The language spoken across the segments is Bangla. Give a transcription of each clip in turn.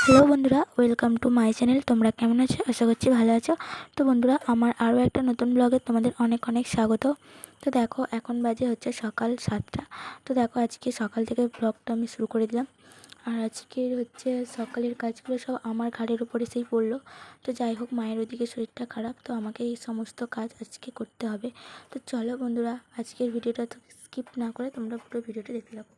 হ্যালো বন্ধুরা, ওয়েলকাম টু মাই চ্যানেল। তোমরা কেমন আছো? আশা করছি ভালো আছো। তো বন্ধুরা, আমার আরও একটা নতুন ব্লগে তোমাদের অনেক অনেক স্বাগত। তো দেখো, এখন বাজে হচ্ছে সকাল 7টা। তো দেখো, আজকে সকাল থেকে ব্লগটা আমি শুরু করে দিলাম। আর আজকের হচ্ছে সকালের কাজগুলো সব আমার ঘাড়ের উপর এসেই পড়লো। তো যাই হোক, মায়ের ওদিকে শরীরটা খারাপ, তো আমাকে এই সমস্ত কাজ আজকে করতে হবে। তো চলো বন্ধুরা, আজকের ভিডিওটা তো স্কিপ না করে তোমরা পুরো ভিডিওটা দেখতে থাকো।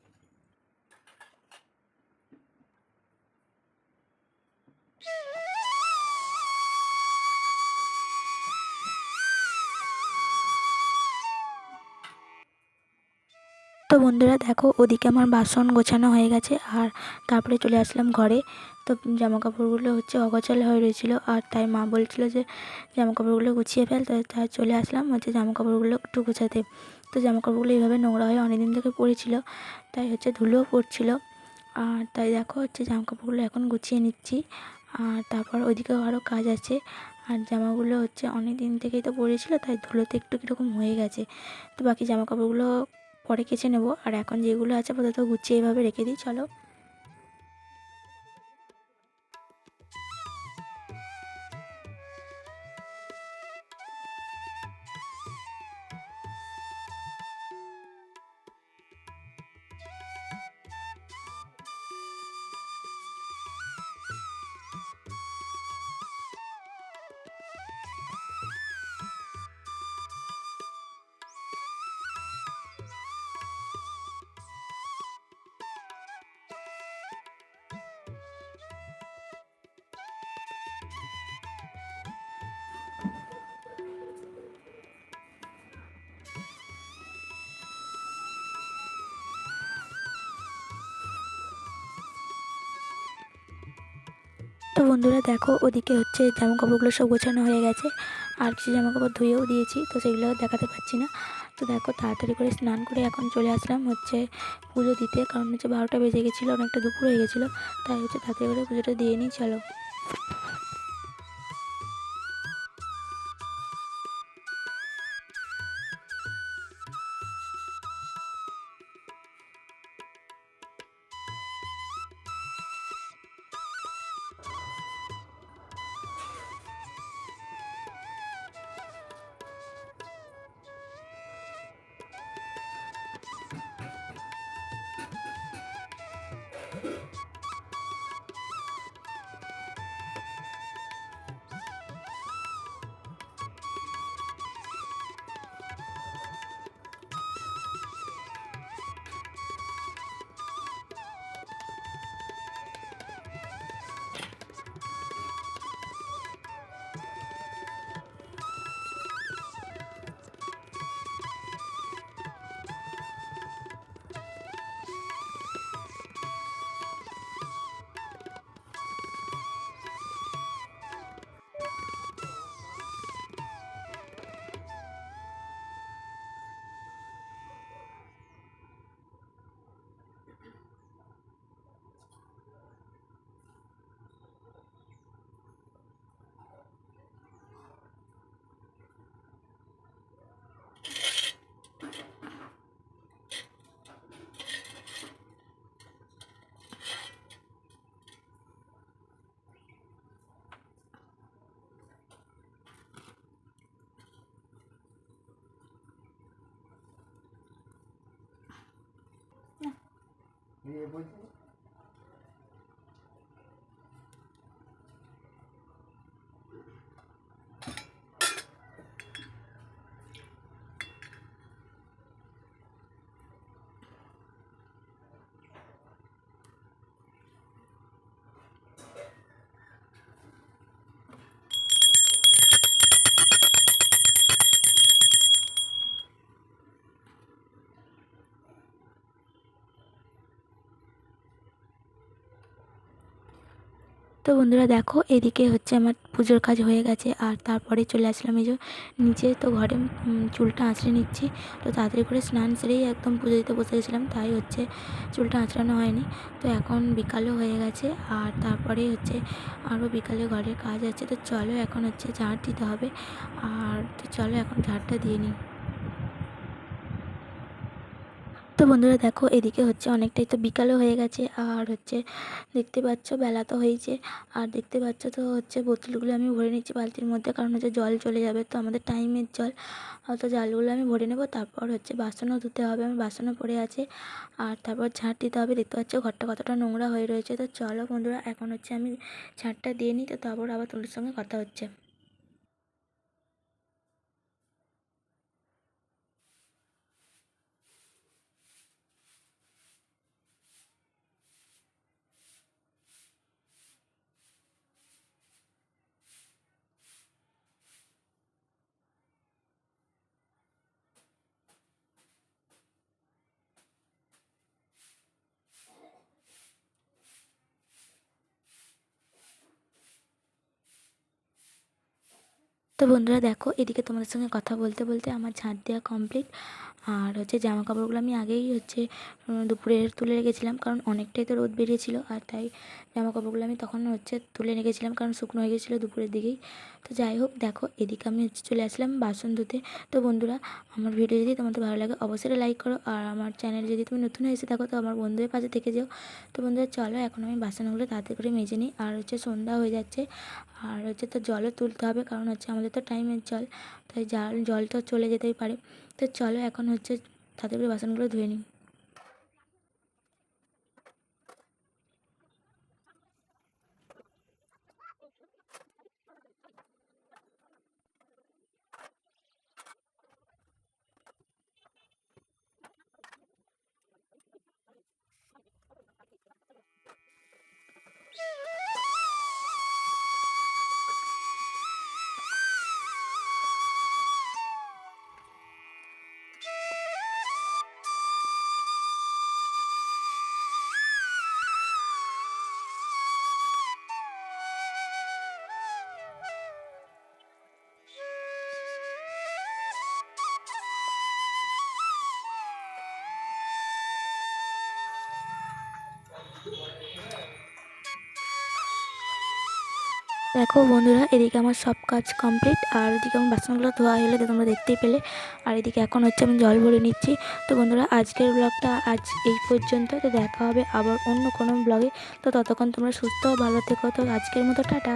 তো বন্ধুরা দেখো, ওদিকে আমার বাসন গোছানো হয়ে গেছে, আর তারপরে চলে আসলাম ঘরে। তো জামাকাপড়গুলো হচ্ছে অগোছালো হয়ে রয়েছিলো, আর তাই মা বলছিল যে জামাকাপড়গুলো গুছিয়ে ফেল। তাই চলে আসলাম হচ্ছে জামাকাপড়গুলো একটু গোছাতে। তো জামাকাপড়গুলো এইভাবে নোংরা হয়ে অনেকদিন থেকে পড়েছিল, তাই হচ্ছে ধুলোও পড়ছিল। আর তাই দেখো হচ্ছে জামাকাপড়গুলো এখন গুছিয়ে নিচ্ছি। আর তারপর ওইদিকেও আরও কাজ আছে। আর জামাগুলো হচ্ছে অনেক দিন থেকেই তো পড়েছিল, তাই ধুলোতে একটু কীরকম হয়ে গেছে। তো বাকি জামাকাপড়গুলো পরে কেচে নেব। আর এখন যেগুলো আছে আপাতত গুছিয়ে এভাবে রেখে দিই। চলো। তো বন্ধুরা দেখো, ওদিকে হচ্ছে জামাকাপড়গুলো সব গোছানো হয়ে গেছে, আর কিছু জামাকাপড় ধুয়েও দিয়েছি, তো সেগুলো দেখাতে পারছি না। তো দেখো, তাড়াতাড়ি করে স্নান করে এখন চলে আসলাম হচ্ছে পুজো দিতে, কারণ হচ্ছে 12টা বেজে গেছিলো, অনেকটা দুপুর হয়ে গেছিলো। তাই হচ্ছে তাড়াতাড়ি করে পুজোটা দিয়ে নিই। চলো। তো বন্ধুরা দেখো, এদিকে হচ্ছে আমার পুজোর কাজ হয়ে গেছে, আর তারপরে চলে আসলাম এই যে নিচে। তো ঘরে চুলটা আঁচড়ে নিচ্ছি। তো তাড়াতাড়ি করে স্নান সেরেই একদম পুজো দিতে বসে গেছিলাম, তাই হচ্ছে চুলটা আঁচড়ানো হয়নি। তো এখন বিকালও হয়ে গেছে, আর তারপরে হচ্ছে আরও বিকালে ঘরের কাজ আছে। তো চলো, এখন হচ্ছে ঝাড় দিতে হবে। আর তো চলো এখন ঝাড়টা দিয়ে নিই। তো বন্ধুরা দেখো এদিকে হচ্ছে অনেকটাই তো বিকালও হয়ে গেছে, আর হচ্ছে দেখতে পাচ্ছ বেলা তো হয়েছে। আর দেখতে পাচ্ছ তো হচ্ছে বোতলগুলো আমি ভরে নিচ্ছি বালতির মধ্যে, কারণ হচ্ছে জল চলে যাবে তো আমাদের টাইমের জল। তো জলগুলো আমি ভরে নেবো, তারপর হচ্ছে বাসনও ধুতে হবে, আমার বাসনও পড়ে আছে। আর তারপর ঝাঁট দিতে হবে। দেখতে পাচ্ছ ঘরটা কতটা নোংরা হয়ে রয়েছে। তো চলো বন্ধুরা এখন হচ্ছে আমি ঝাঁটটা দিয়ে নিই, তো তারপর আবার তোমাদের সঙ্গে কথা হচ্ছে। তো বন্ধুরা দেখো এদিকে তোমাদের সঙ্গে কথা বলতে বলতে আমার ঝাঁট দেওয়া কমপ্লিট। আর হচ্ছে জামা কাপড়গুলো আমি আগেই হচ্ছে দুপুরে তুলে রেখেছিলাম, কারণ অনেকটাই তো রোদ বেরিয়েছিল, আর তাই জামা কাপড়গুলো আমি তখন হচ্ছে তুলে রেখেছিলাম, কারণ শুকনো হয়ে গেছিলো দুপুরের দিকেই। তো যাই হোক দেখো এদিকে আমি হচ্ছে চলে আসলাম বাসন ধুতে। তো বন্ধুরা আমার ভিডিও যদি তোমাদের ভালো লাগে অবশ্যই লাইক করো, আর আমার চ্যানেল যদি তুমি নতুন হয়ে এসে থাকো তো আমার বন্ধুদের পাশে থেকে যেও। তো বন্ধুরা চলো এখন আমি বাসনগুলো তাড়াতাড়ি করে মেজে নিই, আর হচ্ছে সন্ধ্যা হয়ে যাচ্ছে। আর হচ্ছে তো জলও তুলতে হবে, কারণ হচ্ছে আমাদের তো টাইমের জল, তাই জল তো চলে যেতেই পারে। তো চলো এখন হচ্ছে তাড়াতাড়ি করে বাসনগুলো ধুয়ে নিই। দেখো বন্ধুরা এদিকে আমার সব কাজ কমপ্লিট, আর এদিকে আমার বাসনগুলো ধোয়া হয়ে গেলে তো তোমরা দেখতেই পেলে। আর এদিকে এখন হচ্ছে আমি জল ভরে নিচ্ছি। তো বন্ধুরা আজকের ব্লগটা আজ এই পর্যন্ত, তো দেখা হবে আবার অন্য কোনো ব্লগে। তো ততক্ষণ তোমরা সুস্থ ও ভালো থেকো। তো আজকের মতো টাটা।